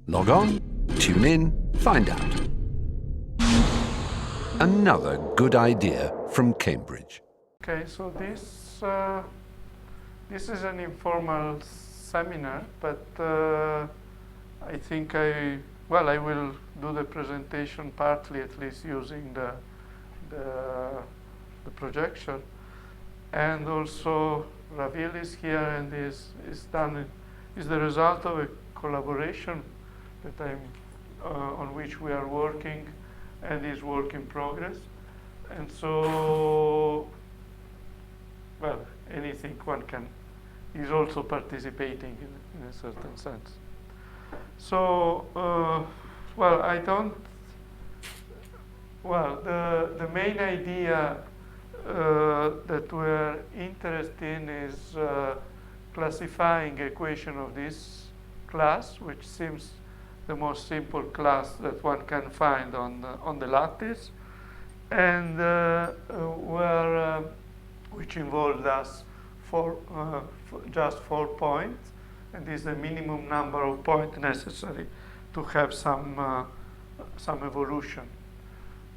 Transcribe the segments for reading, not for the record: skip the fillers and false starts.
Log on, tune in, find out. Another good idea from Cambridge. Okay, so this is an informal seminar, but I think I will do the presentation partly, at least, using the projection, and also Ravil is here, and is the result of a collaboration that on which we are working, and is work in progress. And so, well, anything one can is also participating in a certain sense. So, the main idea that we're interested in is classifying equation of this class, which seems the most simple class that one can find on the lattice, and which involved us just 4 points, and is the minimum number of points necessary to have some evolution.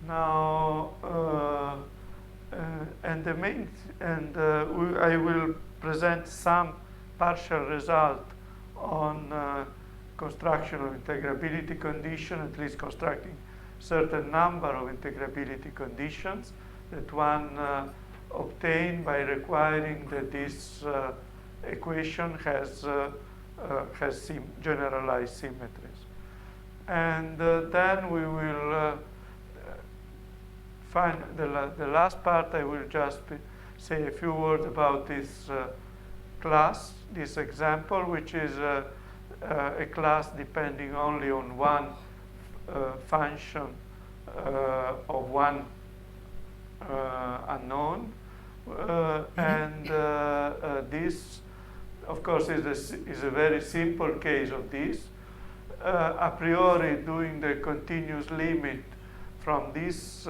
Now, I will present some partial result on construction of integrability condition, at least constructing certain number of integrability conditions that one obtained by requiring that this equation has generalized symmetries. And then we will find the last part. I will just say a few words about this class, this example, which is a class depending only on one function of one unknown, and this, of course, is a very simple case of this. A priori, doing the continuous limit from this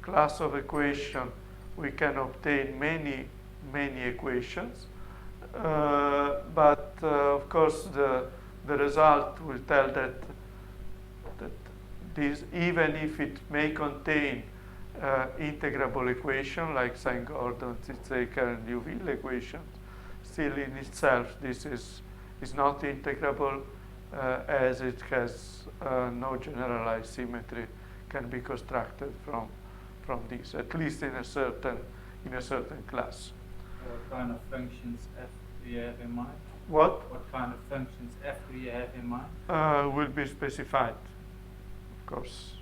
class of equation, we can obtain many equations. But of course, the result will tell that this, even if it may contain integrable equation like Saint-Gordon, Zitzeker, and Liouville equations, still in itself this is not integrable, as it has no generalized symmetry can be constructed from this, at least in a certain class. What kind of functions f do you have in mind? What? What kind of functions f do you have in mind? Will be specified, of course.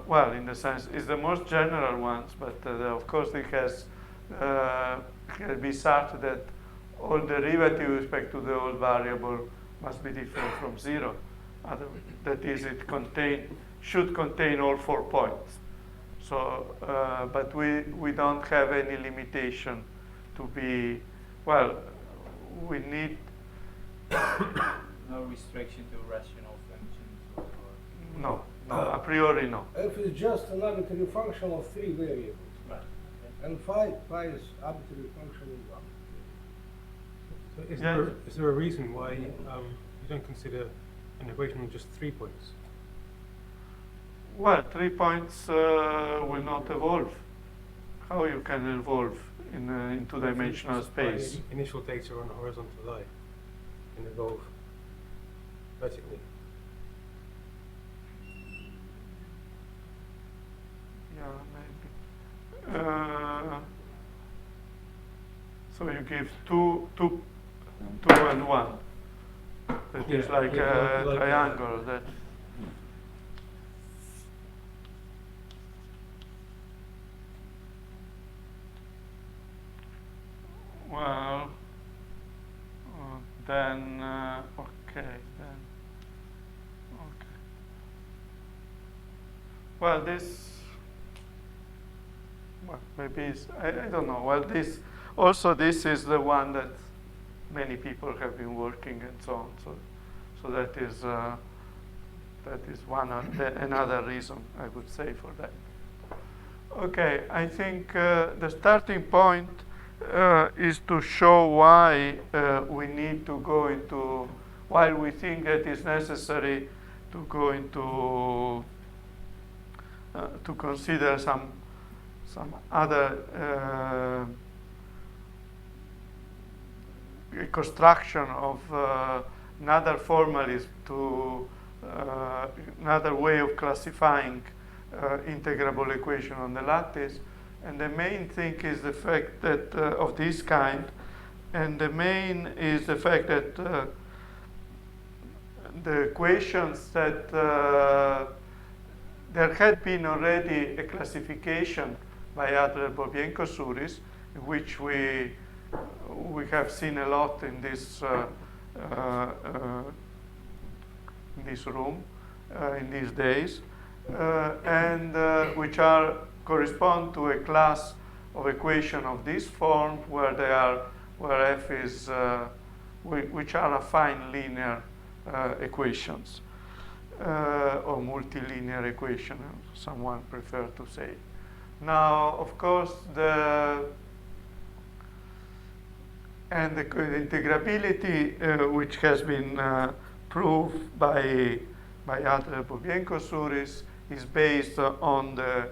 Well, in the sense, it's the most general ones, but of course it can be such that all derivative with respect to the old variable must be different from 0. That is, it should contain all 4 points. So, but we don't have any limitation to be, well, we need no restriction to rational functions? Or no, a priori no. F is just an arbitrary function of 3 variables. right. And phi is arbitrary function of 1. So is there a reason why you don't consider an equation with just 3 points? Well, 3 points will not evolve. How you can evolve in two-dimensional space? Initial data on a horizontal line can evolve vertically. Yeah, maybe. So you give two and 1. That is like a triangle. That. Well, then, okay. Well, this, well, maybe it's, I don't know. Well, this is the one that many people have been working and so on. So that is another reason, I would say, for that. Okay, I think the starting point is to show why we need to go into while we think that it's necessary to go into to consider some other construction of another formalism to another way of classifying integrable equation on the lattice. And the main thing is the fact that of this kind, and the main is the fact that the equations that there had been already a classification by Adler-Bobbienko-Souris, which we have seen a lot in this room in these days, and which correspond to a class of equation of this form where f is which are affine linear equations or multilinear equation, someone prefer to say. Now, of course, the integrability, which has been proved by Adler-Bobbienko-Souris, is based on the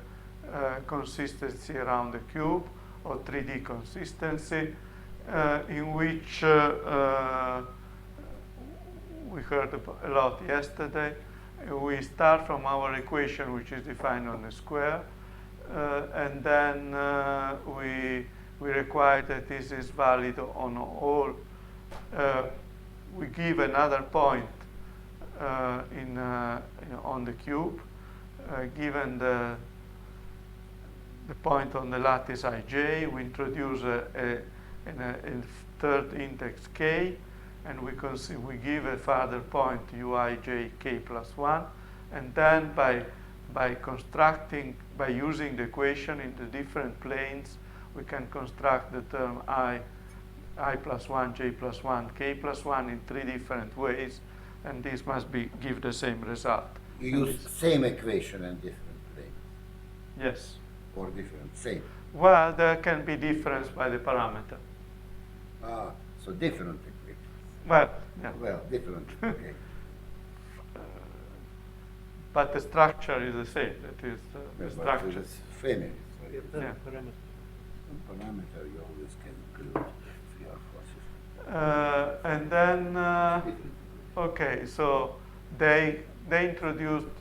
consistency around the cube, or 3D consistency, in which we heard a lot yesterday. We start from our equation, which is defined on the square, and then we require that this is valid on all. We give another point on the cube, given the point on the lattice ij. We introduce a third index k, and we give a further point uij k plus 1, and then by using the equation in the different planes, we can construct the term I plus 1, j plus 1, k plus 1 in 3 different ways, and this must give the same result. You use same equation in different planes? Yes. Or different, same? Well, there can be difference by the parameter. Ah, so different equations. Well, yeah. Well, different, okay. But the structure is the same. That is the structure. It's family. So Yeah. parameter you always can include 3 or 4 systems. And then, okay, so they introduced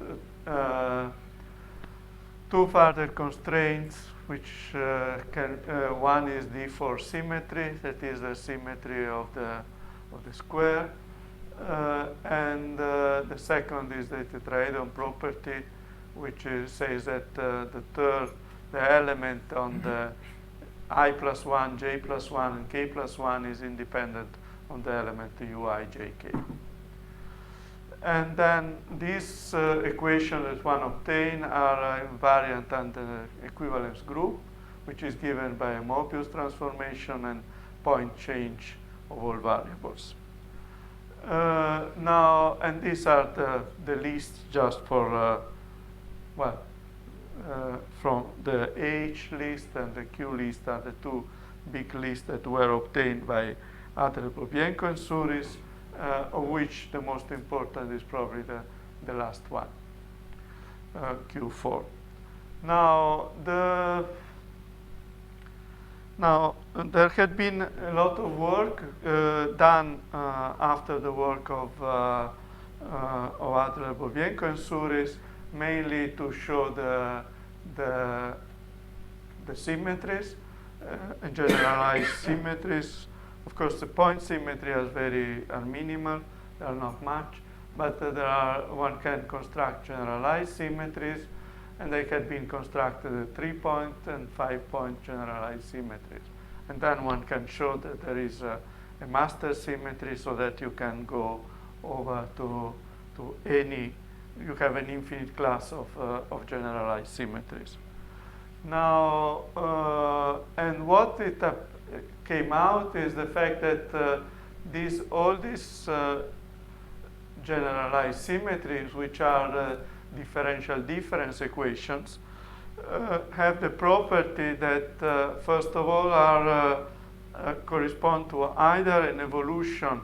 two further constraints, which one is D4 symmetry, that is the symmetry of the square, and the second is the tetrahedron property, which says that the element on the I plus 1, j plus 1, and k plus 1 is independent on the element ui, j, k. And then these equations that one obtains are invariant under the equivalence group, which is given by a Mobius transformation and point change of all variables. Now, and these are the lists just for, from the H list and the Q list are the two big lists that were obtained by Adler-Bobbienko and Souris, of which the most important is probably the last one, Q4. Now, there had been a lot of work done after the work of Adler-Bobbienko and Souris, mainly to show the symmetries, generalized symmetries. Of course, the point symmetry are minimal; they are not much, but one can construct generalized symmetries, and they had been constructed 3-point and 5-point generalized symmetries. And then one can show that there is a master symmetry, so that you can go over to any. You have an infinite class of generalized symmetries. Now, and what it came out is the fact that all these generalized symmetries, which are differential difference equations, have the property that, first of all, correspond to either an evolution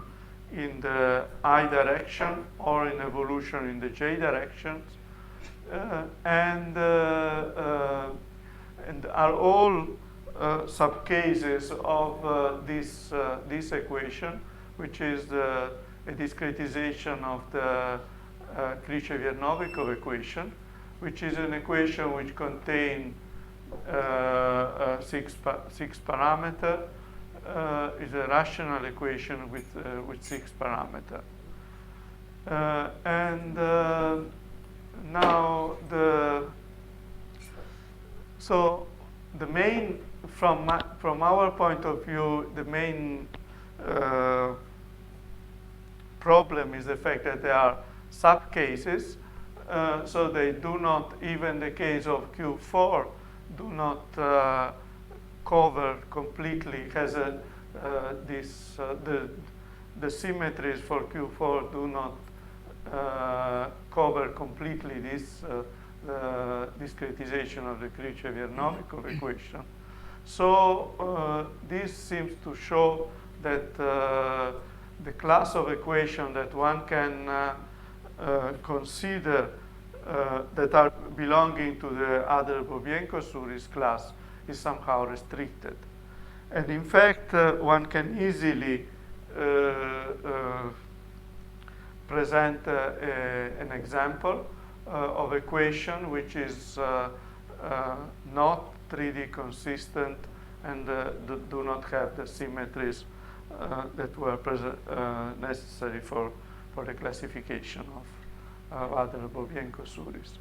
in the I direction or in evolution in the J directions, and are all subcases of this equation, which is a discretization of the Khrushchev-Novikov equation, which is an equation which contains six parameter. Is a rational equation with 6 parameters. And now so the main, from our point of view, the main problem is the fact that there are subcases, so they do not, even the case of Q4, do not cover completely, has the symmetries for Q4 do not cover completely this discretization of the Khrushchev-Novikov equation. So this seems to show that the class of equation that one can consider that are belonging to the other Bouvier-Kosuris class is somehow restricted. And in fact, one can easily present an example of equation which is not 3D consistent and do not have the symmetries that were necessary for the classification of other Bouvier-Kosuris.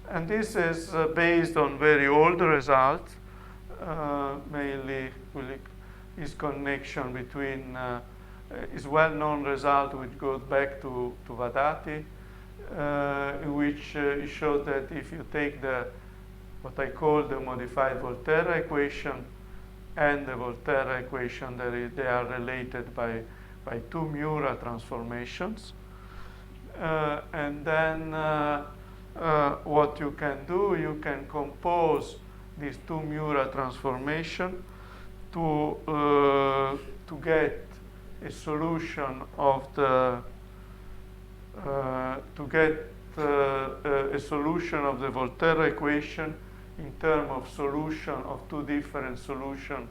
And this is based on very old results, mainly is connection between is well-known result which goes back to Vadati, in which it shows that if you take what I call the modified Volterra equation and the Volterra equation, they are related by two Miura transformations, and then what you can do, you can compose these two Miura transformation to get a solution of the a solution of the Volterra equation in terms of solution of two different solutions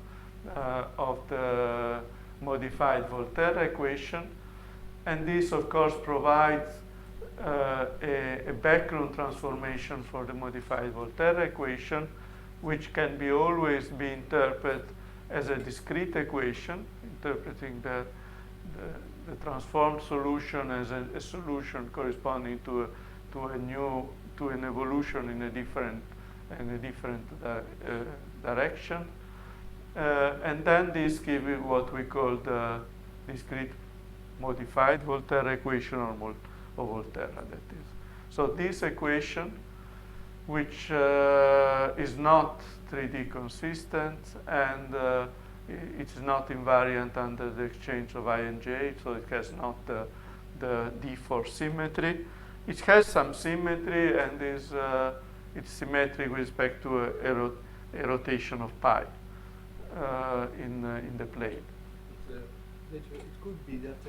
of the modified Volterra equation, and this of course provides a background transformation for the modified Volterra equation, which can always be interpreted as a discrete equation, interpreting the transformed solution as a solution corresponding to an evolution in a different direction, and then this gives you what we call the discrete modified Volterra equation or Volterra, that is. So this equation, which is not 3D consistent and it's not invariant under the exchange of I and J, so it has not the D4 symmetry. It has some symmetry and it's symmetric with respect to a rotation of pi in the plane. It could be that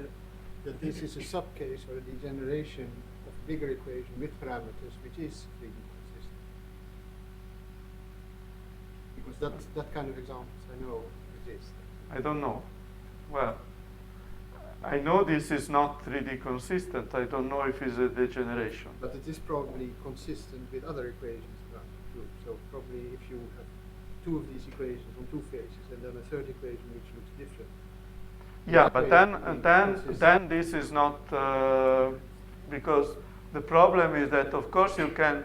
this is a subcase or a degeneration of bigger equation with parameters, which is 3D consistent. Because that kind of examples I know exist. I don't know. Well, I know this is not 3D consistent. I don't know if it's a degeneration. But it is probably consistent with other equations around the group. So probably if you have two of these equations on two faces and then a third equation which looks different. Yeah, but then this is not because the problem is that of course you can,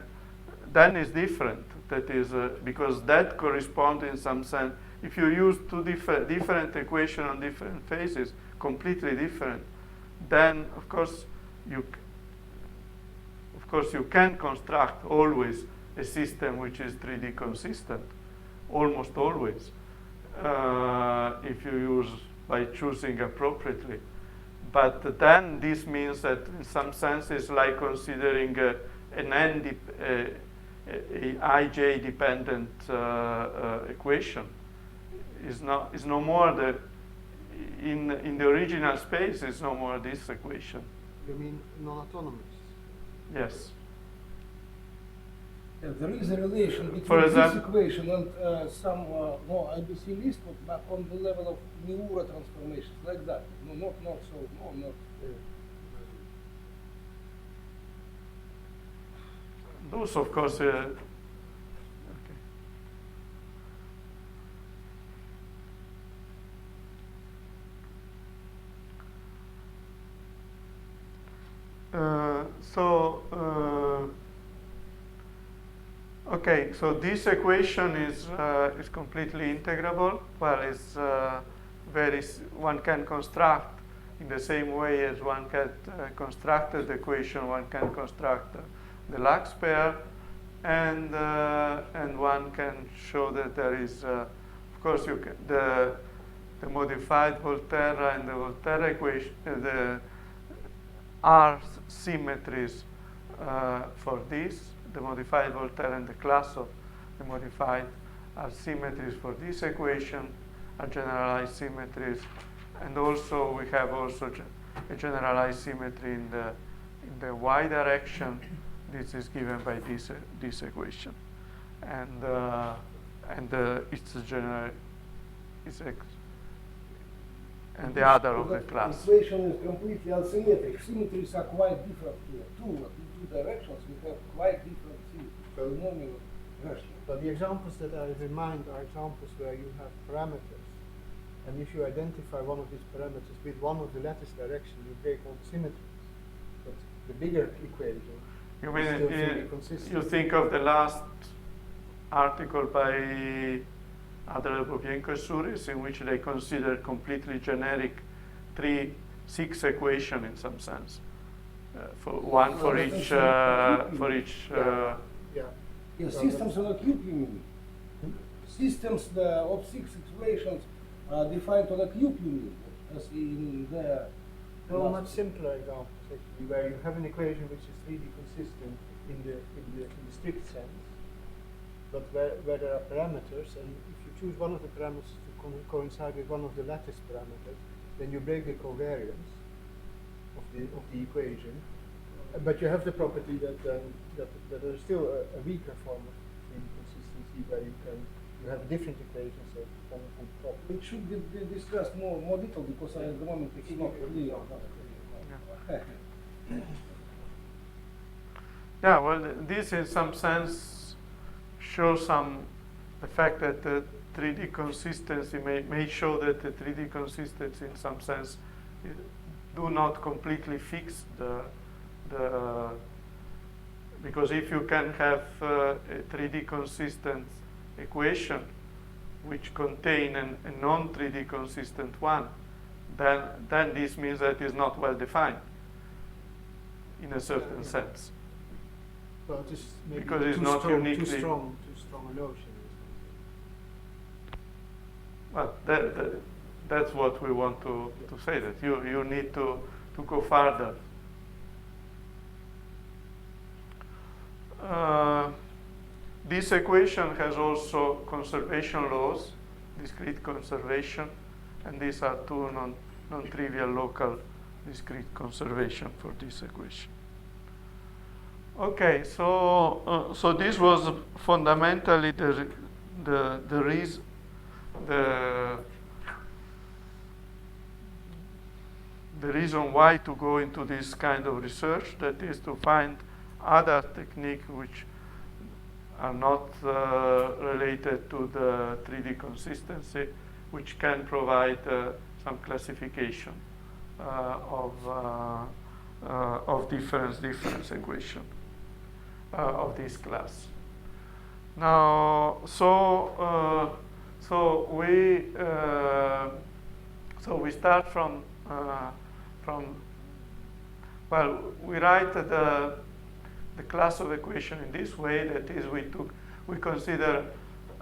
then it's different. That is because that corresponds in some sense. If you use two different equations on different phases, completely different, then of course you can construct always a system which is 3D consistent, almost always, if you use by choosing appropriately. But then this means that in some sense it's like considering an IJ dependent equation. Is no more in the original space is no more this equation. You mean non-autonomous? Yes. Yeah, there is a relation between For this example- equation and some more IBC list, but on the level of Nucleare transformations, like that. No, not so. No, not. Those, of course, okay. Okay, so this equation is completely integrable. Well, it's one can construct in the same way as one can construct the equation. One can construct the Lax pair, and one can show that there is, of course, you can, the modified Volterra and the Volterra equation, are symmetries for this. The modified Volterra and the class of the modified are symmetries for this equation, are generalized symmetries, and also we have also a generalized symmetry in the y direction. This is given by this equation, and it's a general, and the other of the class. The equation is completely asymmetric. Symmetries are quite different here. In two directions, we have quite different symmetries. Polynomial version. But the examples that I remind are examples where you have parameters, and if you identify one of these parameters with one of the lattice direction, you break all the symmetries. But the bigger equation You is still fully mean consistent. you think of the last article by Adler, Bobienko, and Suris, in which they consider completely generic 6 equation in some sense, for one for each Yeah. Yeah, systems on a cube, you mean? Systems of 6 equations are defined on a cube, you mean? As in the No, much simpler examples actually, where you have an equation which is 3D consistent in the strict sense, but where there are parameters, and if you choose one of the parameters to coincide with one of the lattice parameters, then you break the covariance of the equation. But you have the property that there is still a weaker form of 3D consistency where you have different equations from top. It should be discussed more detail because at the moment it's not clear. Yeah, well, this in some sense shows the fact that the 3D consistency may show that the 3D consistency in some sense do not completely fix because if you can have a 3D consistent equation which contain a non-3D consistent one, then this means that it's not well defined in a certain sense. Well, it is maybe Because it's too not strong, uniquely- too strong a notion. Well, that's what we want to say, that you need to go further. This equation has also conservation laws, discrete conservation, and these are two non-trivial local discrete conservation for this equation. Okay, so this was fundamentally the reason. The reason why to go into this kind of research, that is to find other techniques which are not related to the 3D consistency, which can provide some classification of difference equation of this class. Now, so we start from well, we write the class of equation in this way. That is, we consider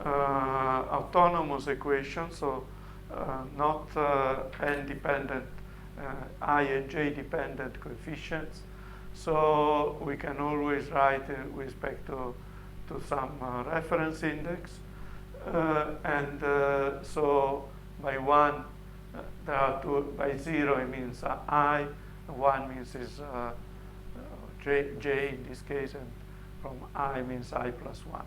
autonomous equations, so not n-dependent, I and j dependent coefficients. So we can always write with respect to some reference index, and so by one there are two, by 0 it means I, 1 means is j in this case, and from I means I plus 1.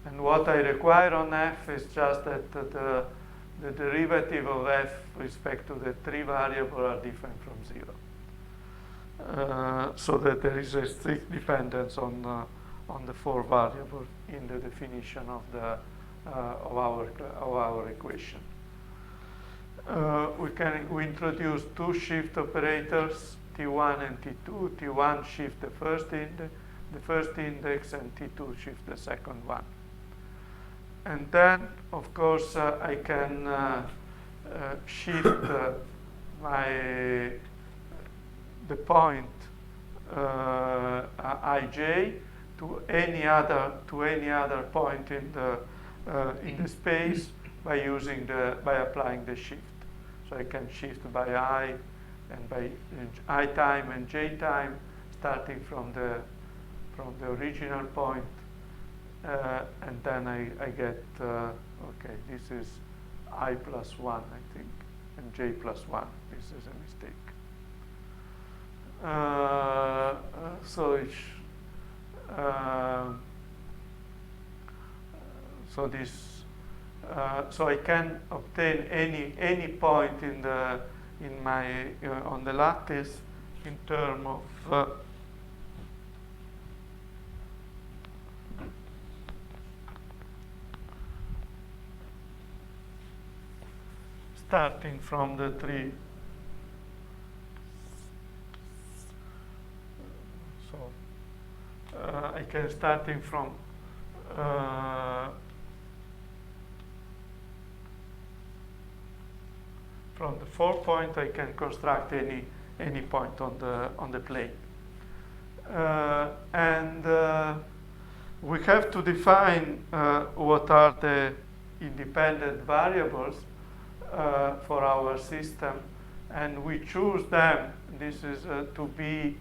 And what I require on f is just that the derivative of f with respect to the 3 variables are different from 0. So that there is a strict dependence on the 4 variables in the definition of our equation. We introduce 2 shift operators, T1 and T2. T1 shift the first index, and T2 shift the second one. And then, of course, I can shift the point ij to any other point in the space by applying the shift. So I can shift by I and by I time and j time, starting from the original point, and then I get okay, this is I plus 1, I think, and j plus 1. This is a mistake. So it's so I can obtain any point on the lattice in terms of starting from the 3. So I can starting from the 4 point, I can construct any point on the plane, and we have to define what are the independent variables for our system, and we choose them. This is to be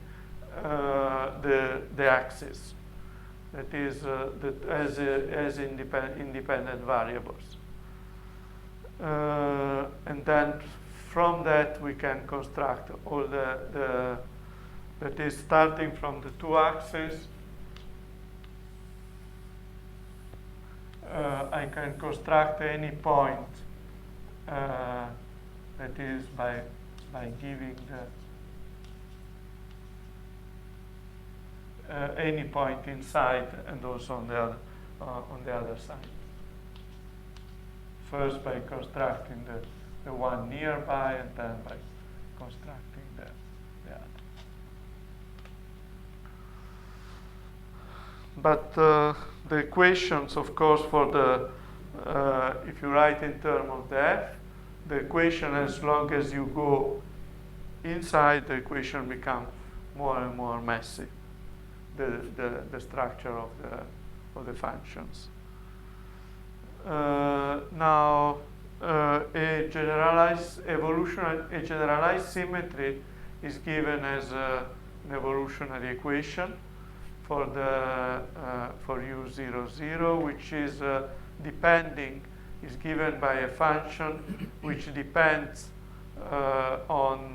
the axis, that is as independent variables. And then from that we can construct all that is starting from the 2 axes. I can construct any point that is by giving any point inside and also on the other side. First by constructing the one nearby, and then by constructing the other. But the equations, of course, for the if you write in terms of the f, the equation, as long as you go inside, the equation becomes more and more messy. The structure of the functions. Now, a generalized symmetry is given as an evolutionary equation for U00, which is is given by a function which depends on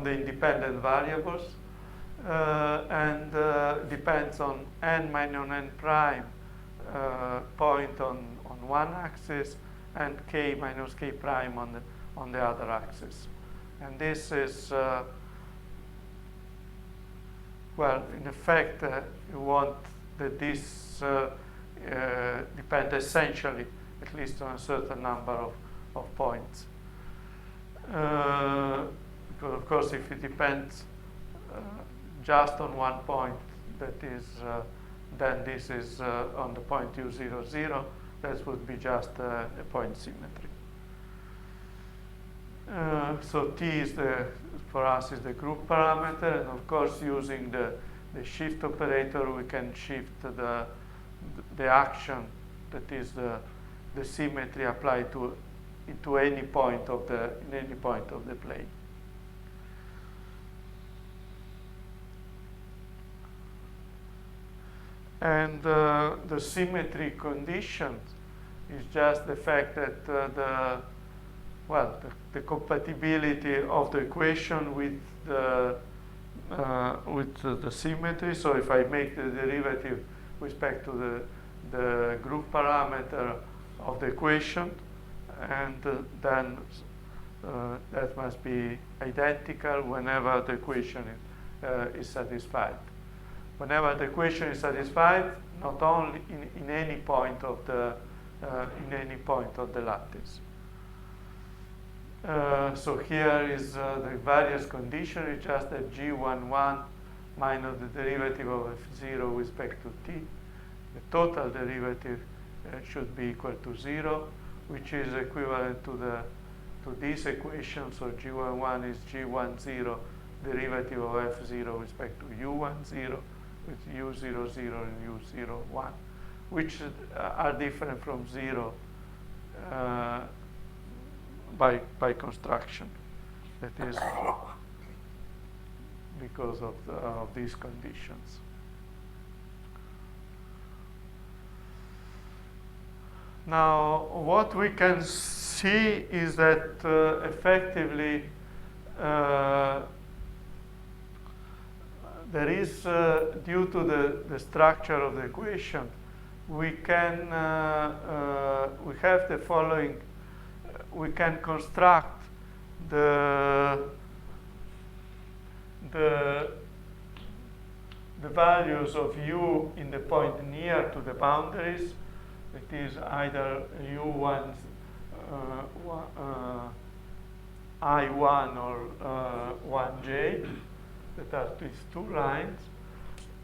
the independent variables and depends on n minus n prime point on one axis and k minus k prime on the other axis. And this is well, in effect, you want that this depend essentially, at least on a certain number of points. Because of course, if it depends just on one point, that is, then this is on the point U00, that would be just a point symmetry. So T is for us is the group parameter, and of course, using the shift operator, we can shift the action, that is the symmetry applied into any point of the plane. And the symmetry condition is just the fact that the compatibility of the equation with the symmetry. So if I make the derivative with respect to the group parameter of the equation, and then that must be identical whenever the equation is satisfied. Whenever the equation is satisfied, not only in any point of the lattice. So here is the various condition. It's just that G11 minus the derivative of f0 with respect to t. The total derivative should be equal to 0, which is equivalent to this equation. So G11 is G10 derivative of f0 with respect to u10 with u00 and u01, which are different from 0 by construction. That is because of these conditions. Now, what we can see is that effectively there is, due to the structure of the equation, we have the following. We can construct the values of u in the point near to the boundaries. It is either u1 I1 or 1j. That are these two lines,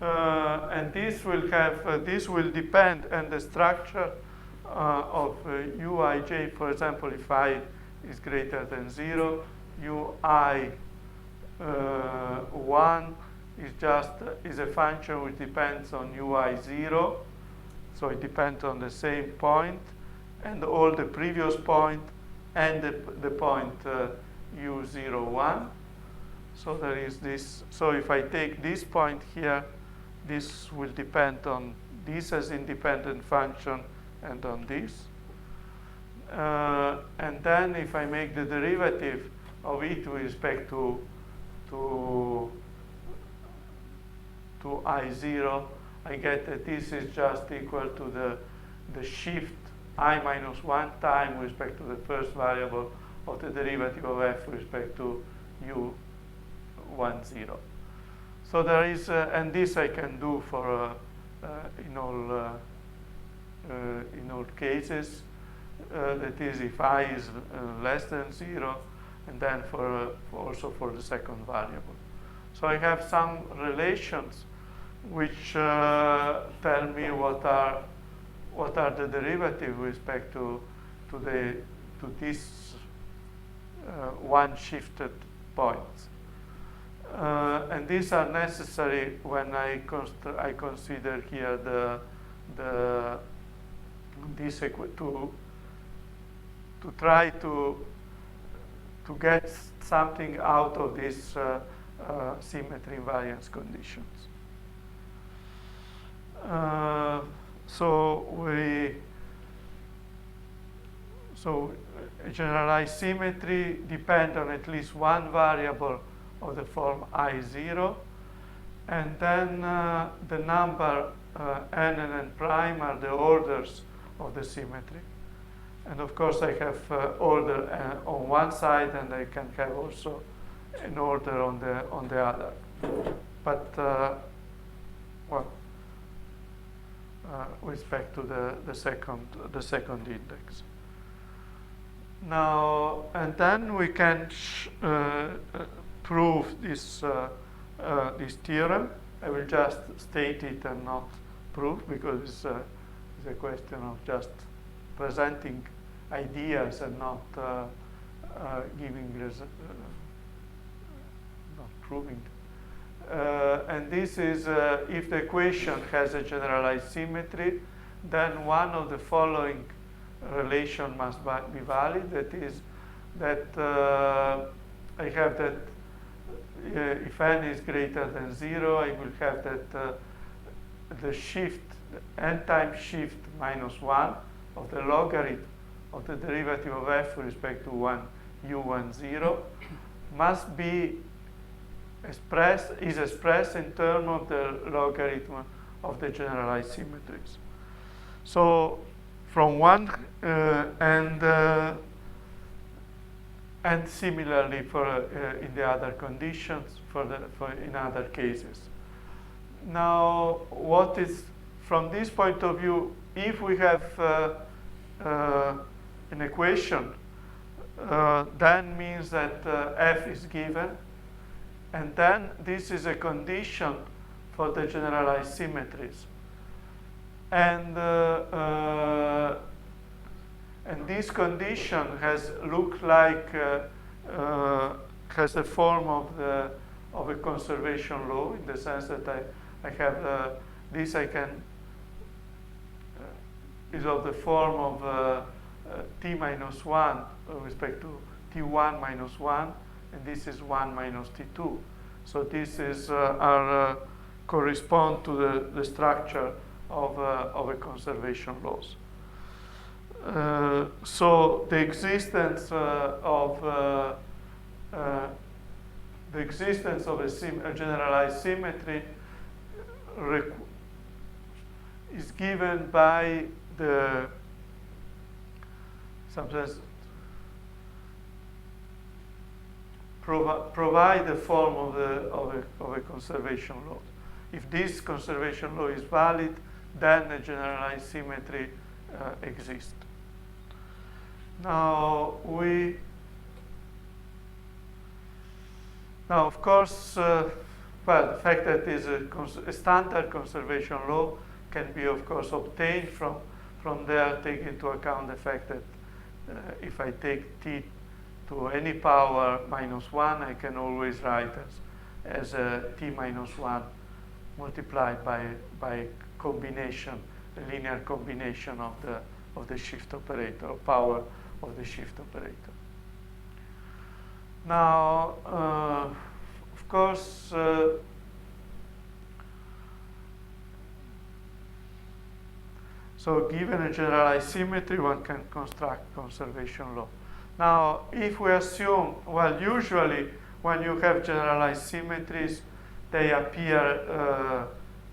and this will depend on the structure of uij. For example, if I is greater than 0, ui1 is a function which depends on ui0, so it depends on the same point and all the previous point and the point u01. So there is this. So if I take this point here, this will depend on this as independent function and on this. And then if I make the derivative of it with respect to I0, I get that this is just equal to the shift I minus 1 time with respect to the first variable of the derivative of f with respect to u10. So there is, and this I can do for in all cases. That is, if I is less than 0, and then also for the second variable. So I have some relations which tell me what are the derivative with respect to this one shifted points. And these are necessary when I consider here to try to get something out of these symmetry invariance conditions. So a generalized symmetry depends on at least one variable of the form I0, and then the number n and n prime are the orders of the symmetry. And of course I have order on one side, and I can have also an order on the other. But with respect to the second index. Now, and then we can prove this theorem. I will just state it and not prove, because it's a question of just presenting ideas and not not proving. And this is if the equation has a generalized symmetry, then one of the following relation must be valid. That is that I have that if n is greater than 0, I will have that the shift, n times shift minus 1 of the logarithm of the derivative of f with respect to u10 must be expressed in terms of the logarithm of the generalized symmetries. So from one and similarly for in the other conditions for in other cases. Now, what is from this point of view? If we have an equation, then means that f is given, and then this is a condition for the generalized symmetries, and this condition has looked like has the form of a conservation law, in the sense that I have this I can is of the form of t minus 1 with respect to t1 minus 1, and this is 1 minus t2. So this is correspond to the structure of a conservation laws. So the existence of a generalized symmetry is given by the sometimes provide the form of a conservation law. If this conservation law is valid, then a generalized symmetry exists. Now of course, well, the fact that it is a standard conservation law can be, of course, obtained from there, take into account the fact that if I take t to any power minus 1, I can always write as t minus 1 multiplied by combination, a linear combination of the shift operator, or power of the shift operator. Now, of course, so given a generalized symmetry, one can construct conservation law. Now, if we assume, well, usually when you have generalized symmetries, they appear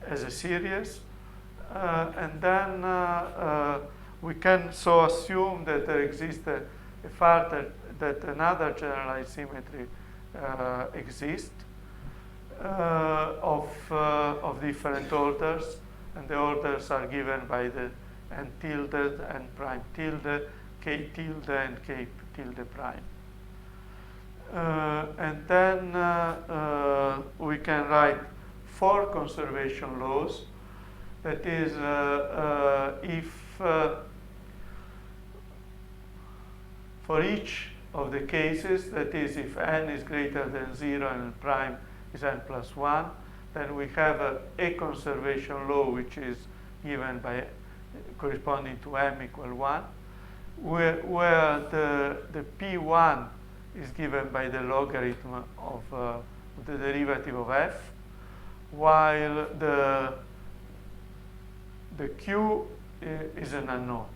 as a series, and then we can so assume that there exists a further that another generalized symmetry exists of different orders, and the orders are given by the n tilde, n prime tilde, k tilde, and k tilde prime. And then we can write 4 conservation laws. That is, if for each of the cases, that is, if n is greater than 0 and n prime is n plus 1, then we have a conservation law which is given by corresponding to m equal 1, where the p1 is given by the logarithm of the derivative of f, while the q is an unknown.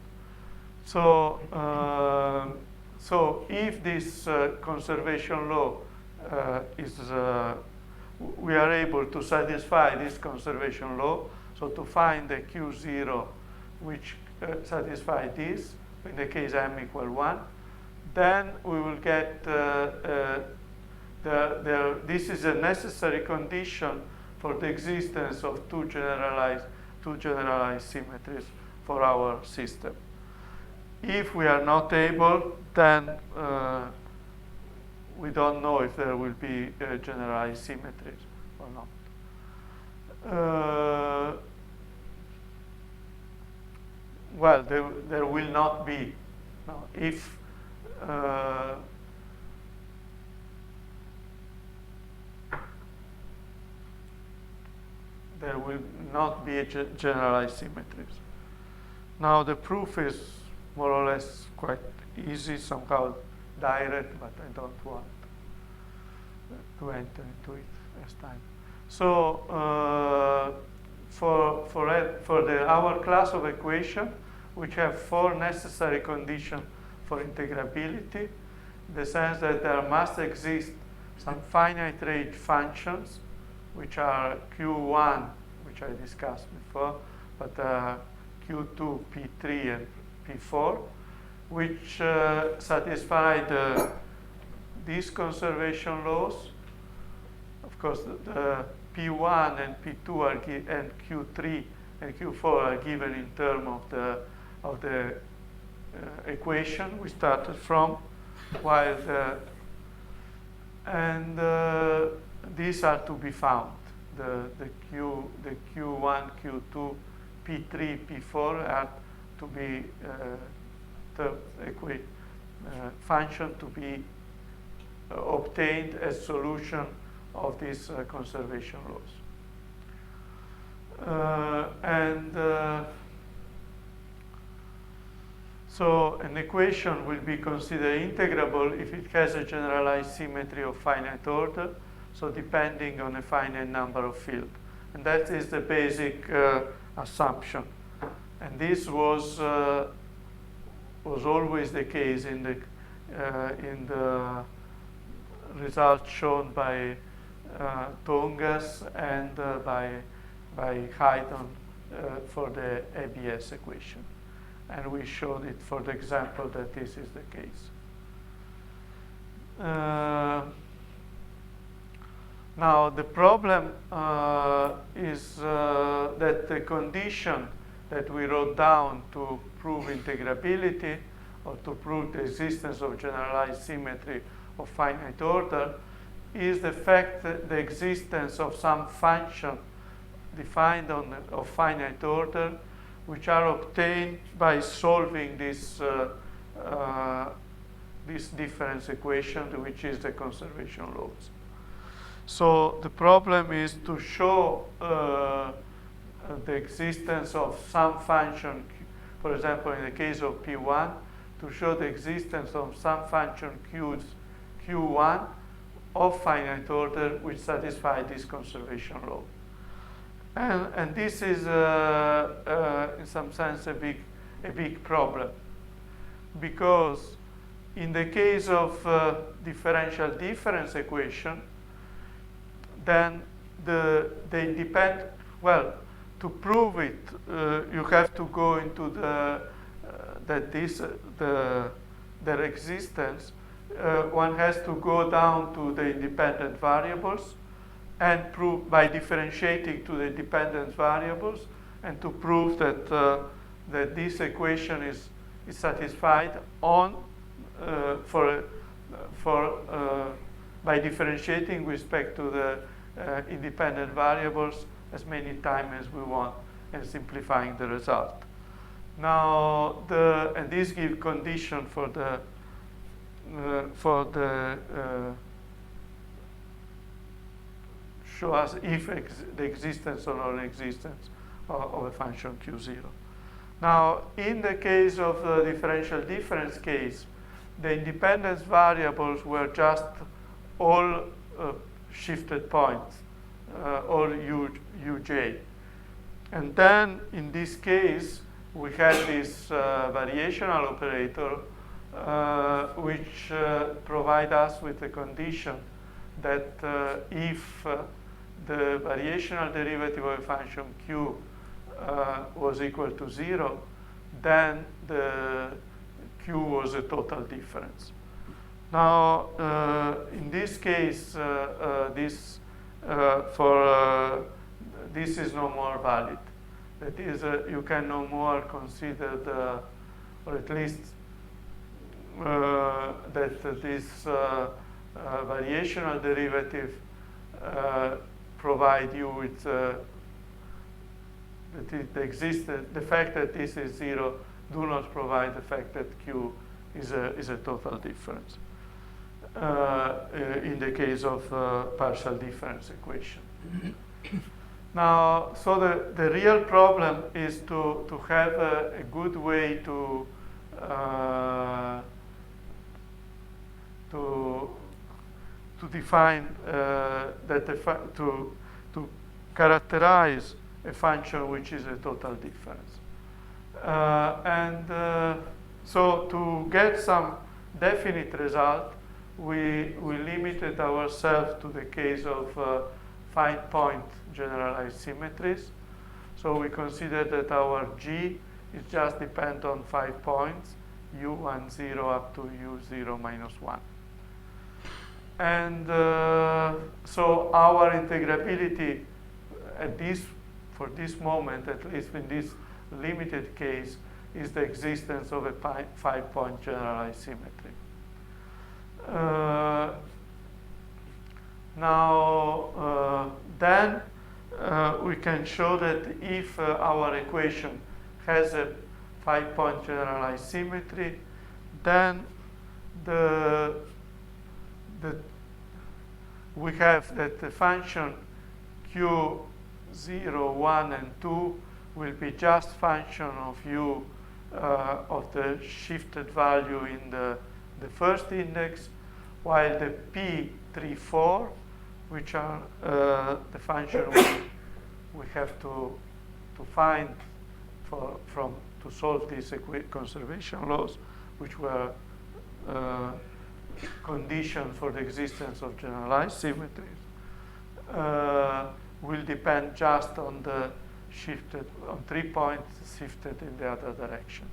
So, so if this conservation law we are able to satisfy this conservation law, so to find the q0 which satisfies this, in the case m equal 1, then we will get this is a necessary condition for the existence of two generalized symmetries for our system. If we are not able, then we don't know if there will be generalized symmetries or not. Well, there will not be. No, if there will not be generalized symmetries. Now the proof is more or less quite easy, somehow direct, but I don't want to enter into it as time. So for our class of equation, which have 4 necessary conditions for integrability, in the sense that there must exist some finite range functions, which are Q1, which I discussed before, but Q2, P3, and P4, which satisfy these conservation laws. Of course, the P1 and P2 are and Q3 and Q4 are given in terms of the equation we started from, while these are to be found. The Q1, Q2, P3, P4 are to be function to be obtained as solution of these conservation laws. So an equation will be considered integrable if it has a generalized symmetry of finite order, so depending on a finite number of fields. And that is the basic assumption. And this was always the case in the results shown by Tongas and by Haydn for the ABS equation. And we showed it for the example that this is the case. Now the problem is that the condition that we wrote down to prove integrability or to prove the existence of generalized symmetry of finite order is the fact that the existence of some function defined of finite order which are obtained by solving this difference equation, which is the conservation laws. So the problem is to show the existence of some function, for example, in the case of P1, to show the existence of some function Q1 of finite order which satisfy this conservation law. And this is, in some sense, a big problem, because in the case of differential difference equation, then they depend, well, to prove it, you have to go into their existence. One has to go down to the independent variables and prove by differentiating to the dependent variables, and to prove that that this equation is satisfied on by differentiating with respect to the independent variables as many times as we want and simplifying the result. Now and this gives condition for the show us if the existence or non-existence of a function Q0. Now, in the case of the differential difference case, the independence variables were just all shifted points, all uj. And then, in this case, we had this variational operator which provide us with the condition that if the variational derivative of a function q was equal to 0, then the q was a total difference. Now, in this case, this is no more valid. That is, you can no more consider or at least that this variational derivative provide you with the fact that this is 0 do not provide the fact that q is a total difference in the case of partial difference equation. Now, so the real problem is to have a good way to define to characterize a function which is a total difference. So to get some definite result, we limited ourselves to the case of 5-point generalized symmetries. So we consider that our G is just depend on 5 points, U1, 0 up to U0 minus 1. And so our integrability for this moment, at least in this limited case, is the existence of a 5-point generalized symmetry. Then we can show that if our equation has a 5-point generalized symmetry, then we have that the function Q0, 1, and 2 will be just function of U of the shifted value in the first index, while the P3, 4, which are the function we have to find to solve these conservation laws, which were conditions for the existence of generalized symmetries, will depend just on the shifted, on 3 points shifted in the other direction.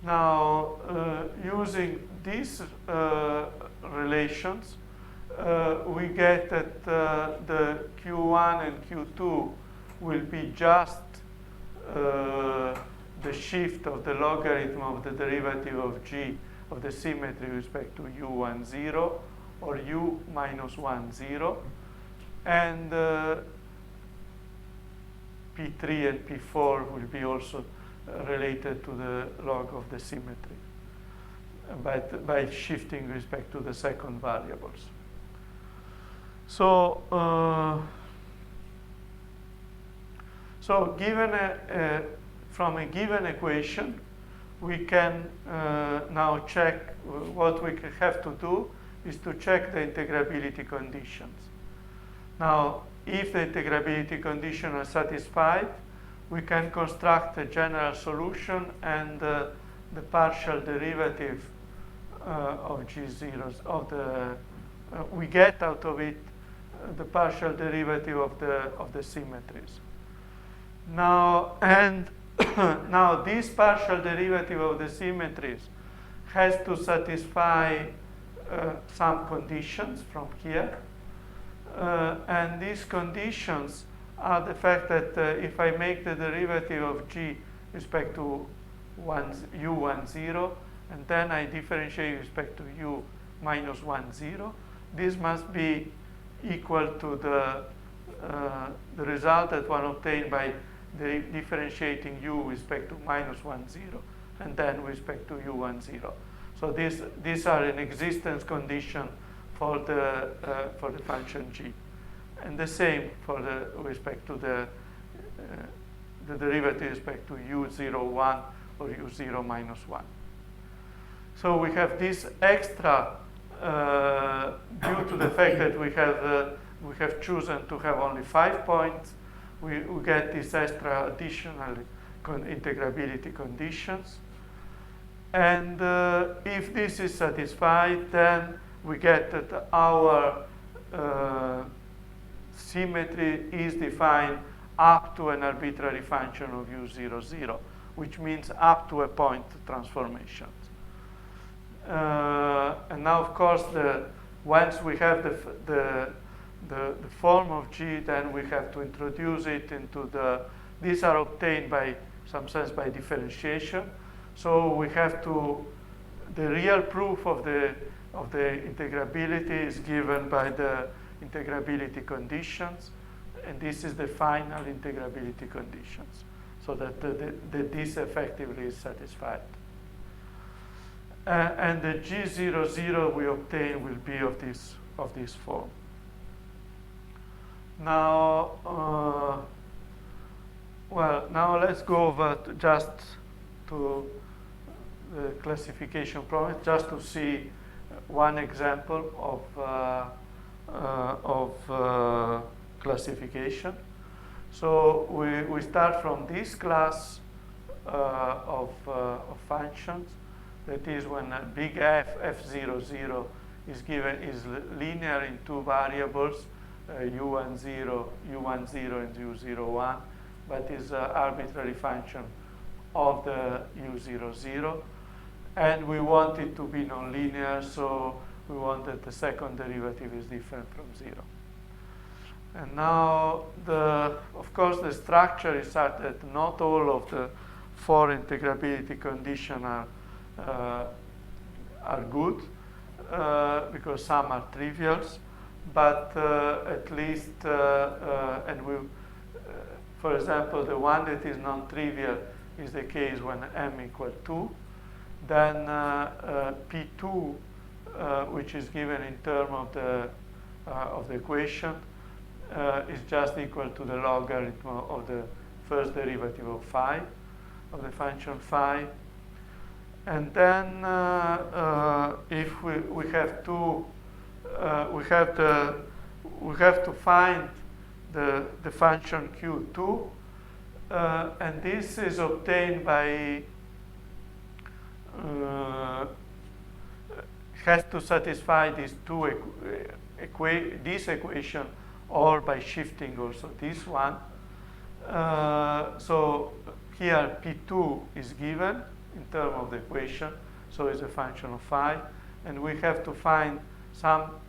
Now, using these relations, we get that the Q1 and Q2 will be just the shift of the logarithm of the derivative of G of the symmetry with respect to U1, 0 or U minus 1, 0. And P3 and P4 will be also related to the log of the symmetry by shifting with respect to the second variables. So, given from a given equation, we can now check what we have to do is to check the integrability conditions. Now, if the integrability conditions are satisfied, we can construct a general solution, and the partial derivative of G0s of the we get out of it the partial derivative of the symmetries. Now now this partial derivative of the symmetries has to satisfy some conditions from here, and these conditions are the fact that if I make the derivative of G with respect to U1, 0, and then I differentiate with respect to U minus 1, 0, this must be equal to the result that one obtained by differentiating U with respect to minus 1, 0, and then with respect to U1, 0. So these are an existence condition for the function G. And the same for the respect to the derivative with respect to U0, 1 or U0 minus 1. So we have this extra due to the fact that we have chosen to have only 5 points. We get these extra additional integrability conditions. And if this is satisfied, then we get that our symmetry is defined up to an arbitrary function of U0, 0, which means up to a point transformation. And now, of course, once we have the form of G, then we have to introduce it into these are obtained by some sense by differentiation. So we have to, the real proof of the integrability is given by the integrability conditions, and this is the final integrability conditions, so that this effectively is satisfied. And the G0, 0 we obtain will be of this form. Now, now let's go over just to the classification problem, just to see one example of classification. So we start from this class of functions. That is when a big f00 is given, is linear in two variables, u10, and u01, but is an arbitrary function of the u00. And we want it to be nonlinear, so we want that the second derivative is different from 0. And now, of course, the structure is such that not all of the 4 integrability conditions are good, because some are trivials, but at least, for example, the one that is non-trivial is the case when m equals 2. Then P2, which is given in terms of the equation, is just equal to the logarithm of the first derivative of phi, of the function phi. And then if we have to find the function Q2, and this is obtained by has to satisfy these this equation, or by shifting also this one. So here P2 is given in terms of the equation, so it's a function of phi, and we have to find some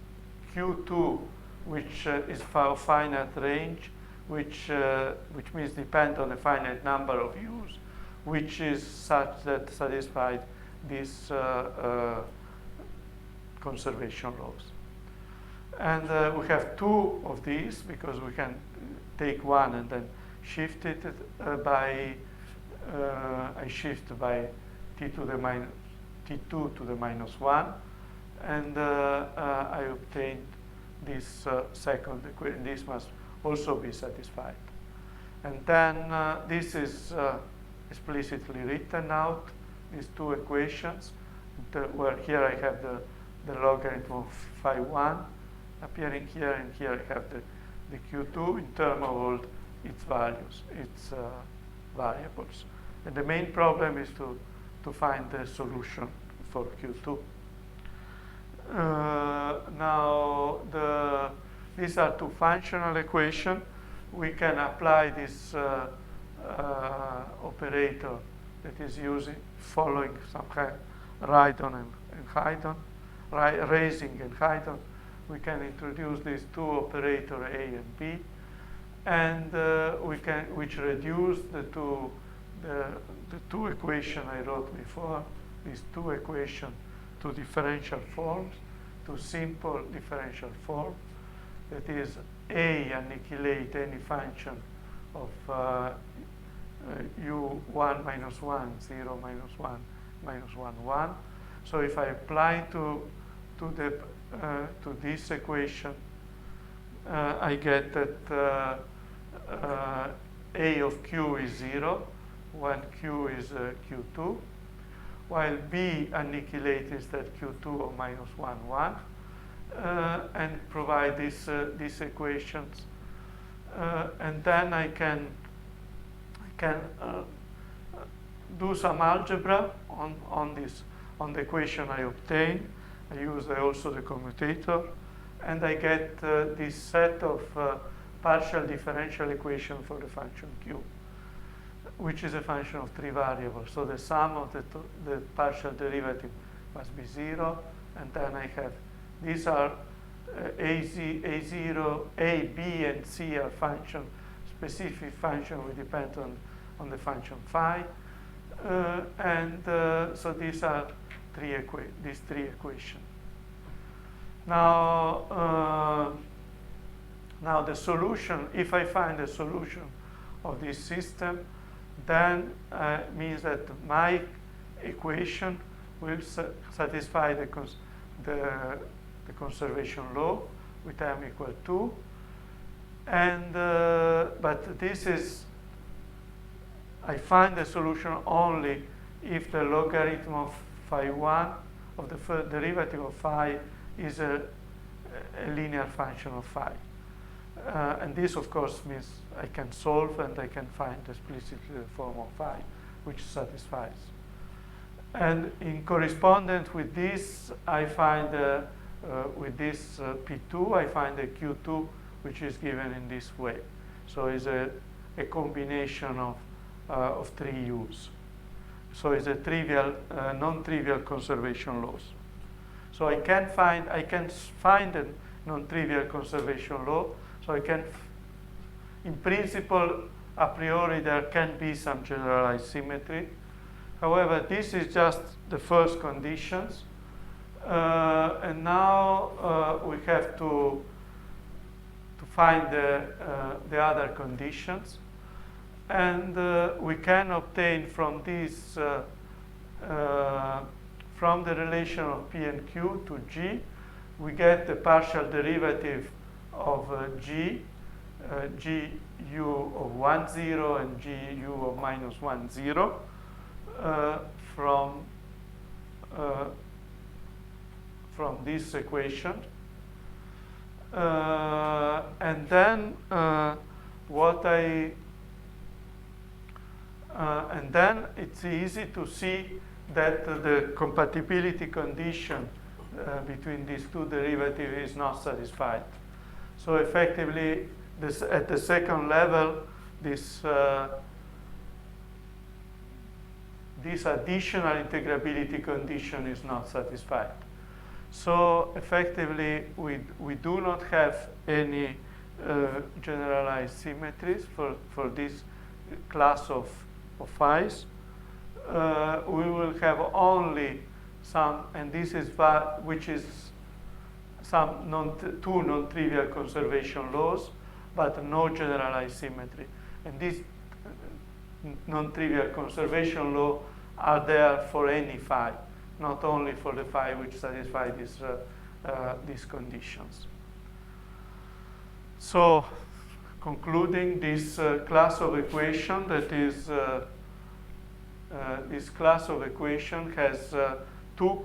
Q2 which is of finite range, which means depend on a finite number of u's, which is such that satisfied these conservation laws. And we have 2 of these, because we can take one and then shift it by I shift by t2 to the minus 1, and I obtained this second equation. This must also be satisfied. And then this is explicitly written out, these 2 equations, where here I have the logarithm of phi 1 appearing here, and here I have the Q2 in terms of all its values, its variables. And the main problem is to find the solution for Q2. Now, these are 2 functional equations. We can apply this operator that is following some kind of Raising and Haydn. We can introduce these 2 operators A and B, and which reduce the two equations I wrote before, these 2 equations, to differential forms, to simple differential form. That is, A annihilate any function of u1 minus 1, 0 minus 1, minus 1, 1. So if I apply to this equation, I get that A of Q is 0, when Q is Q2, while B annihilates that Q2 of minus 1, 1, and provide these equations. And then I can do some algebra on the equation I obtain. I use also the commutator, and I get this set of partial differential equation for the function Q, which is a function of 3 variables. So the sum of the partial derivative must be 0, and then I have, these are A0, A, B, and C are specific function will depend on the function phi. So these are these 3 equations. Now the solution, if I find the solution of this system, then means that my equation will satisfy the conservation law with m equal 2. And but this is, I find the solution only if the logarithm of phi 1 of the first derivative of phi is a linear function of phi. And this, of course, means I can solve and I can find explicitly the form of phi, which satisfies. And in correspondence with this, I find, with this P2, I find a Q2, which is given in this way. So it's a combination of three U's. So it's a trivial, non-trivial conservation laws. So I can find a non-trivial conservation law. So I can, in principle, a priori, there can be some generalized symmetry. However, this is just the first conditions. And now we have to find the other conditions. And we can obtain from this, from the relation of P and Q to G, we get the partial derivative of G, Gu of 1, 0 and Gu of minus 1, 0 from this equation. And then and then it's easy to see that the compatibility condition between these two derivatives is not satisfied. So effectively, at the second level, this additional integrability condition is not satisfied. So effectively, we do not have any generalized symmetries for this class of phi's. We will have only some, and this is which is some two non-trivial conservation laws, but no generalized symmetry. And these non-trivial conservation laws are there for any phi, not only for the phi which satisfy these conditions. So, concluding, this class of equation, that is, this class of equation has two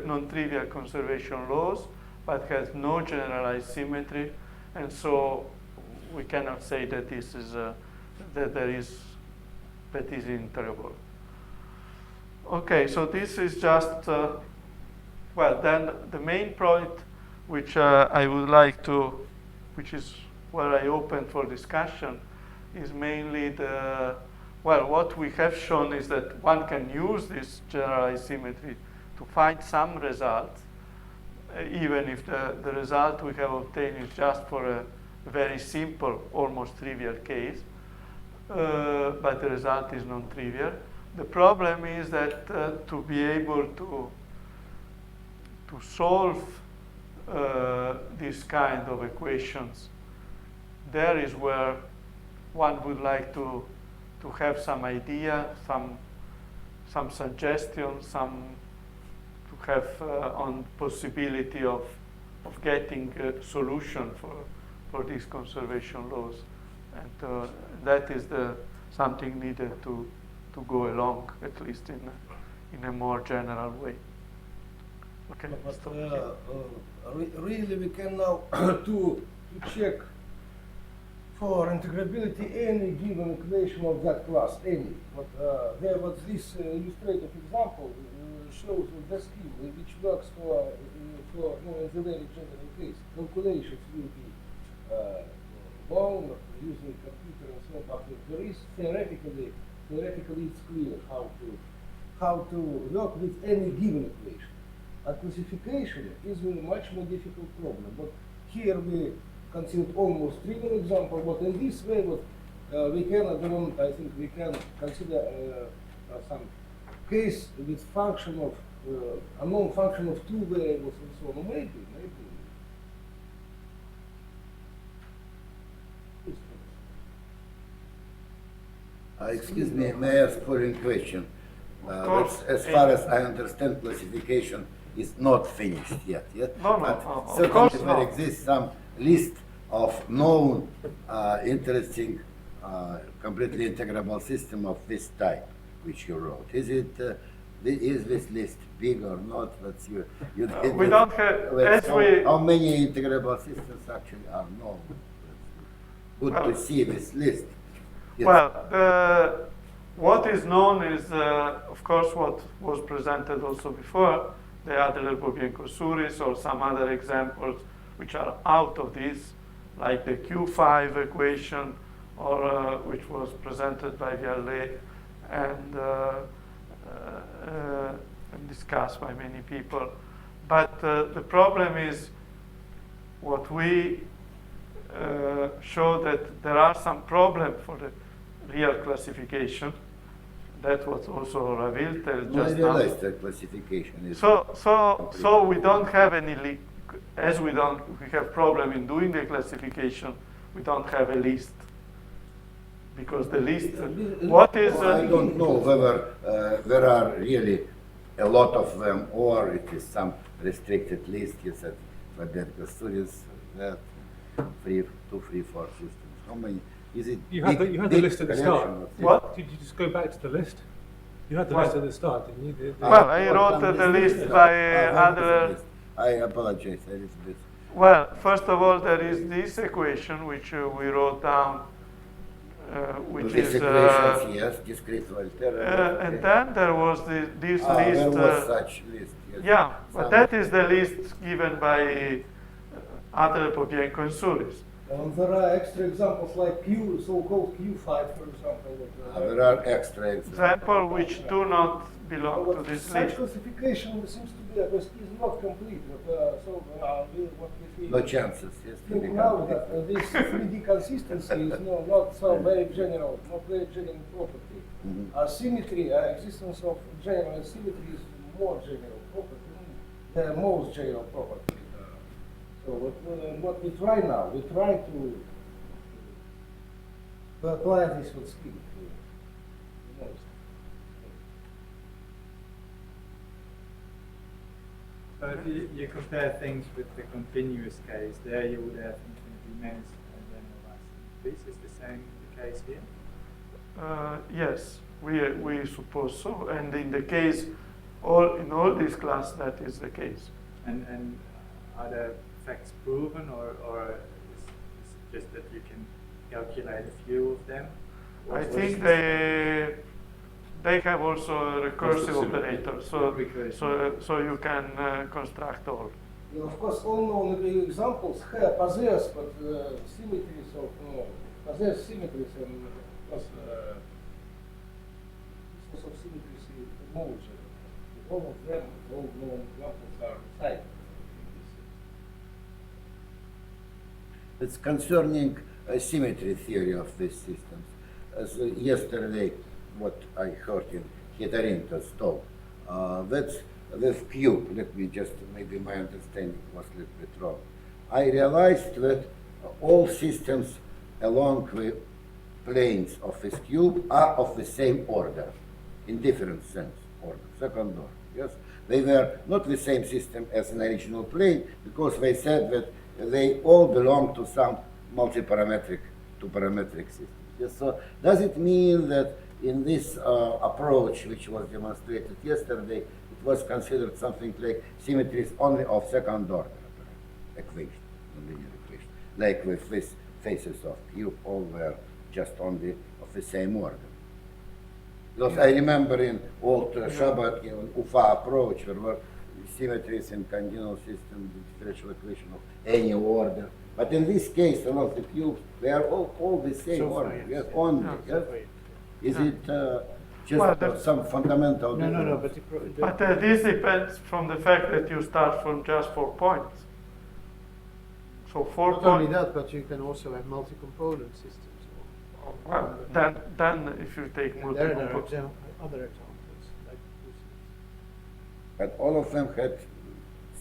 non-trivial conservation laws, but has no generalized symmetry, and so we cannot say that this is that is integrable. Okay, so this is just well. Then the main point, which I would like to, which is where I open for discussion, is mainly the, well, what we have shown is that one can use this generalized symmetry to find some result, even if the result we have obtained is just for a very simple, almost trivial case, but the result is non-trivial. The problem is that to be able to solve this kind of equations, there is where one would like to have some idea, some suggestion, to have on possibility of getting a solution for these conservation laws, and that is something needed to go along, at least in a more general way. Okay. But really, we can now to check for integrability any given equation of that class, any. But there, what this illustrative example shows with the scheme, which works for in the very general case. Calculations will be long, using computer and so on, but there is theoretically it's clear how to work with any given equation. A classification is a much more difficult problem, but here we considered almost trivial example, but in this way, we can at the moment, I think we can consider some case with function of unknown function of two variables and so on. Maybe. Excuse me, may I ask for a question? As far as I understand, classification is not finished yet. No, but of certainly course there not. exists some list of known interesting, completely integrable system of this type, which you wrote. Is this list big or not? We don't have, how many integrable systems actually are known? good to see this list. Yes. Well, what is known is, of course, what was presented also before, the Adler-Bobbienko-Souris or some other examples which are out of this, like the Q5 equation, or which was presented by Viallet and discussed by many people. But the problem is what we show that there are some problems for the real classification. That was also Ravil tells No, I just now. realized that classification is So we don't have any, as we have problem in doing the classification, we don't have a list. Because the list, what is... I don't know whether there are really a lot of them or it is some restricted list. You said, but that the studies that 2, 3, 4 systems. How many? Is it? You had the list at the start. collection of What? Did you just go back to the list? You had the What? list at the start, didn't you? Well, I wrote the list by Adler. I apologize a little bit. Well, first of all, there is this equation which we wrote down, which These is... equations, yes, discrete alternative. and then there was this There list... was such list, yes. yeah, but Some- that is the list given by Adler-Bobbienko and Souris. And there are extra examples like Q, so-called Q5, for example. There are extra examples. Example which do not belong to But this such list. classification seems to be is not complete. What we No chances, yes. to think be now complete. that this 3D consistency is not so very general, not very general property. Symmetry, existence of general symmetry is more general property, the most general property. So what we try now, we try to apply this with speed. So if you compare things with the continuous case, there you would have infinitely many generalized symmetries. Is the same the case here? Yes, we suppose so. And in the case, in all these class, that is the case. And are the facts proven, or is it just that you can calculate a few of them? I think they have also a recursive operator, so you can construct all. You, of course, all known examples have possess, but symmetries of possess symmetries and of course source of symmetries is most. All of them, all known examples are cited. It's concerning symmetry theory of these systems. As yesterday, what I heard in Hitarinta's talk, that's this cube. Let me just, maybe my understanding was a little bit wrong. I realized that all systems along the planes of this cube are of the same order, in different sense, order, second order. Yes, they were not the same system as an original plane because they said that they all belong to some multi-parametric, two-parametric system. Yes, so does it mean that in this approach, which was demonstrated yesterday, it was considered something like symmetries only of second order equation, linear equation, like with these faces of cube, all were just only of the same order? Because I remember in old Shabbat, UFA approach, there were symmetries in continual system, the differential equation of any order. But in this case, along the cubes, they are all the same order. Yes, only. Yes? Is it just some fundamental No, difference? but This depends from the fact that you start from just 4 points. So 4 not only points. that, but you can also have multi-component systems. Well, then if you take And there multiple. are other examples. Like But all of them had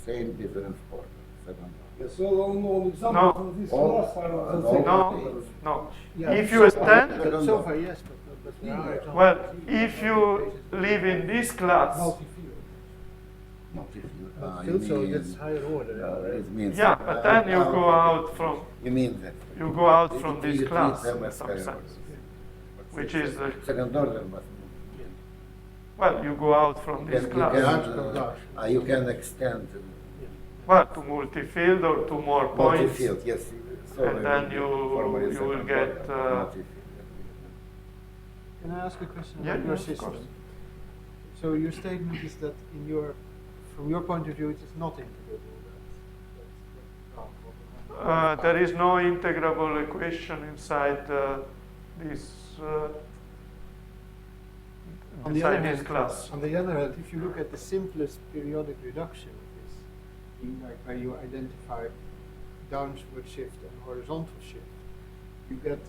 same difference order. Second Yes, so all known examples of this All- class are of the no. same No, order. no. Yeah, If so you far- extend, but so far, yes, but there are examples. well, if you live in this class, Multi-field. Multi-field. Field, so that's higher order. It means yeah, but then you go out from You mean that? you go out from You this treat class them in as some higher sense, order. which is Second order must well, you go out from this class. you can extend Well, to multi-field or to more points. multi-field, yes. and then you will get. Can I ask a question Yeah, about your yeah, of system? course. So your statement is that from your point of view, it is not integrable. There is no integrable equation inside this. On the other inside this hand, class. on the other hand, if you look at the simplest periodic reduction of this, like where you identify downward shift and horizontal shift, you get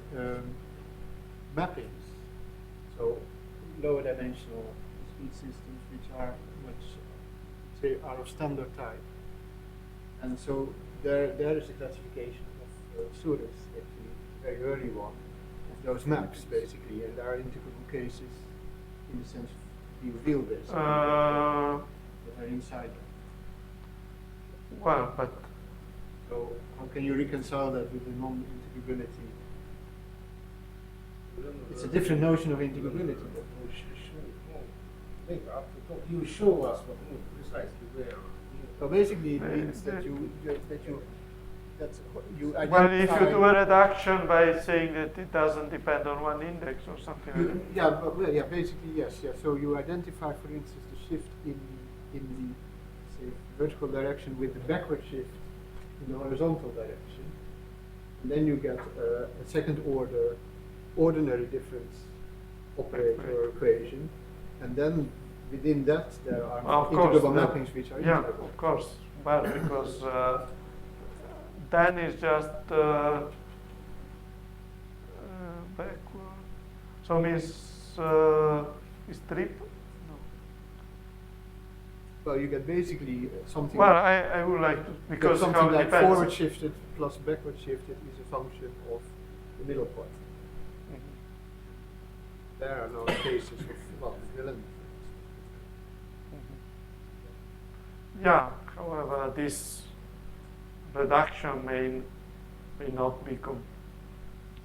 mappings. So lower dimensional discrete systems which are much, say, are of standard type. And so there is a classification of Suris, actually, a very early one, of those maps, basically, and there are integrable cases in the sense you reveal this, that are inside them. Well, but So how can you reconcile that with the non-integrability? It's a different notion of integrability. You show us what precisely where. So basically it means that you identify. well, if you do a reduction by saying that it doesn't depend on one index or something like that. Yeah, but, well, yeah, basically yes, yeah. So you identify, for instance, the shift in the say vertical direction with the backward shift in the horizontal direction, and then you get a second order ordinary difference operator equation, and then within that there are Of course, integrable mappings which are yeah, integrable. of course. Well, because then it's just backward. So means is triple? No. Well, you get basically something. Well, I would like to, you get because something how it like depends. forward shifted plus backward shifted is a function of the middle point. Mhm. There are no cases of villain. Yeah, however, this reduction may not be, in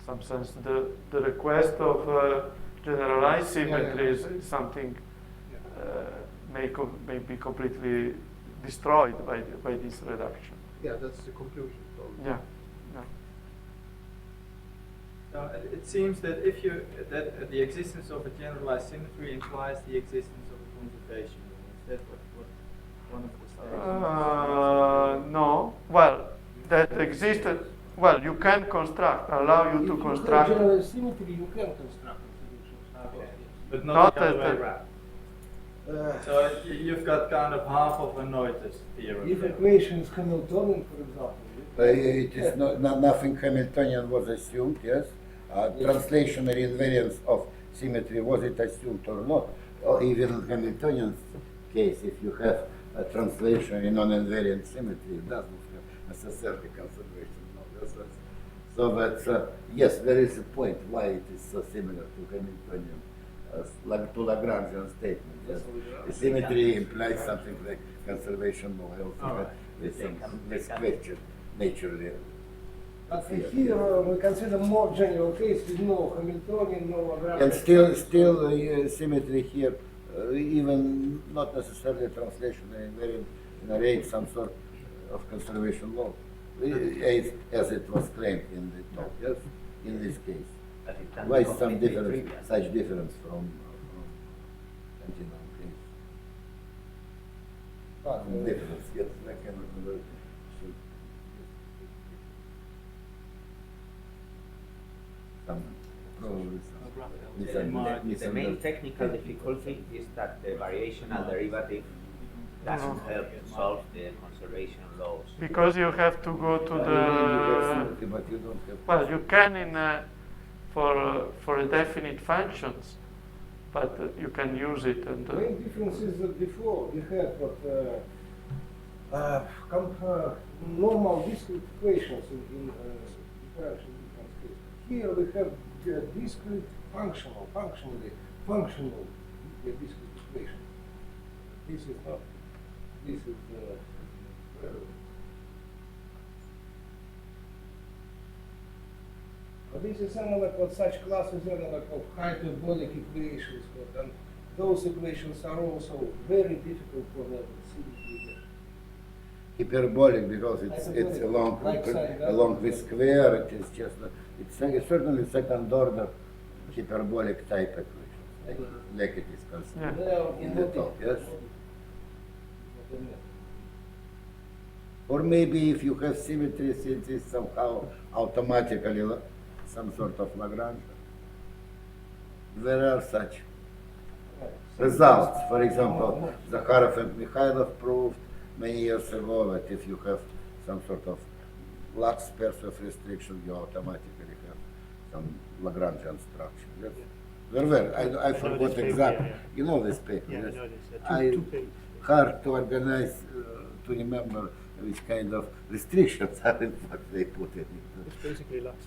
some sense, the request of generalized symmetry is something may be completely destroyed by this reduction. Yeah, that's the conclusion. Probably. Yeah, yeah. So it seems that that the existence of a generalized symmetry implies the existence of a conservation law. Is that what one of the statements? No. Well, that existed. Well, you can construct, allow you to construct. General symmetry, you can construct solutions. But Not not the other that- way around. So you've got kind of half of a Noether's theorem. If there. equation is Hamiltonian, for example, It is nothing Hamiltonian was assumed, yes. Translational invariance of symmetry, was it assumed or not? Or even in Hamiltonian case, if you have a translation in non-invariant symmetry, it doesn't have necessarily conservation. No, so that's, yes, there is a point why it is so similar to Hamiltonian, like to Lagrangian statement. Yes. The symmetry implies something like conservation law. I also had this question naturally. but here we consider more general case with no Hamiltonian, no Lagrangian. And still symmetry here, even not necessarily translation invariant, generates some sort of conservation law, as it was claimed in the talk, yes, in this case. But it can Why be is some completely difference, trivial. such difference from continuum case? Difference, yes, I cannot remember. Some probably some The main technical difficulty is that the variational derivative doesn't help to solve the conservation laws. Because you have to go to the. But you don't have. Well, you can for definite functions, but you can use it and. The main difference is that before we had what normal discrete equations in differential difference case. Here we have discrete functional discrete equation. This is not. This is this is analog what such classes analog of hyperbolic equations, and those equations are also very difficult for the symmetry. hyperbolic because it's along with square. It is just it's certainly second order hyperbolic type equation, like it is considered in the top. Yes. Or maybe if you have symmetry, it is somehow automatically some sort of Lagrange. There are such results. For example, Zakharov and Mikhailov proved many years ago that if you have some sort of Lax pairs of restriction, you automatically have some Lagrangian structure. Yes. There were. I forgot this paper, exactly. yeah. You know this paper. Yeah, Yes. I know this. I Two pages. hard to organize to remember which kind of restrictions are in fact they put in it. It's basically Lux.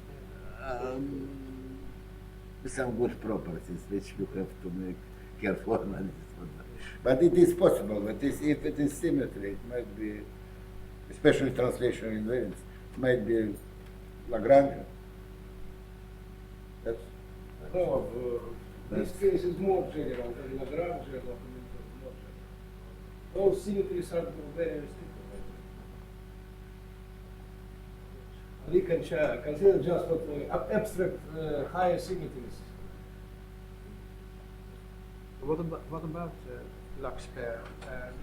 Some good properties which you have to make careful analysis on that. But it is possible that if it is symmetry, it might be, especially translation invariance, it might be Lagrangian. That's No, this case is more general than Lagrangian or more general. Those symmetries are very restricted. We can consider just what abstract higher symmetries. What about Lux pair?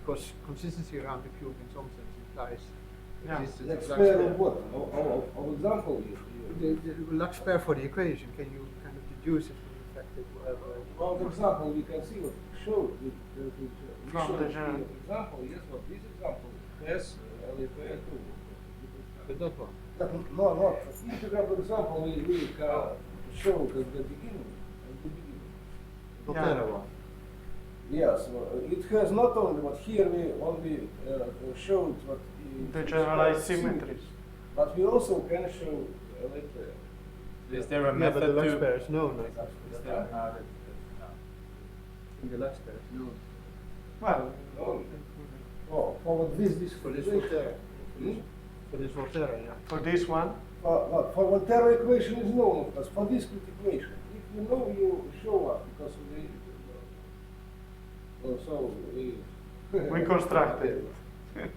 Because consistency around the cube in some sense implies existence Let's of Lux pair pair. of what? Of example. The Lux pair for the equation, can you kind of deduce it from the fact that you have For example, we can see what showed. We From showed the the general. example, yes, but this example has LFA too. but not one? No, not integrable example. We showed at the beginning. Volterra one. Yes, it has not only, but here we only showed what The generalized symmetries. but we also can show later. Is there a Yeah, but the method Lux to? pair is known. I Is think. there a- The Lux pair is known. Well, For what this For this equation. Volterra. For this Volterra, yeah. for this one, For Volterra equation is known, because for discrete equation, if you know, you show up because we. So we constructed it.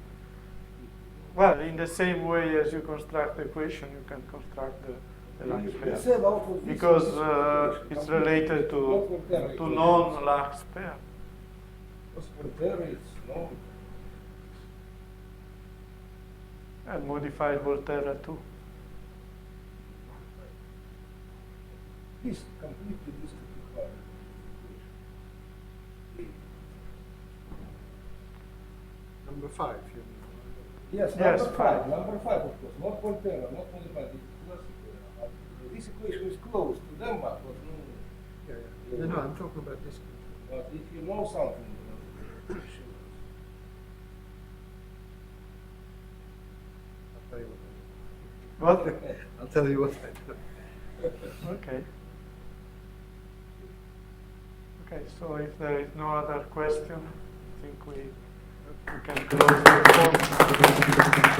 Well, in the same way as you construct the equation, you can construct the Lux We pair. said out of this Because equation, it's complete- related not to Volterra equation. non-Lux pair. Because Volterra is known. And modified Volterra too. This completely discrete equation. Number 5, you mean? Yes, Yes, number five. five, number 5 of course, not Volterra, not modified, it's classical. This equation is close to them, but Yeah, yeah. No, I'm talking about this. but if you know something, I'll tell you what. What? I'll tell you what I do. Okay. Okay, so if there is no other question, I think we can close the form.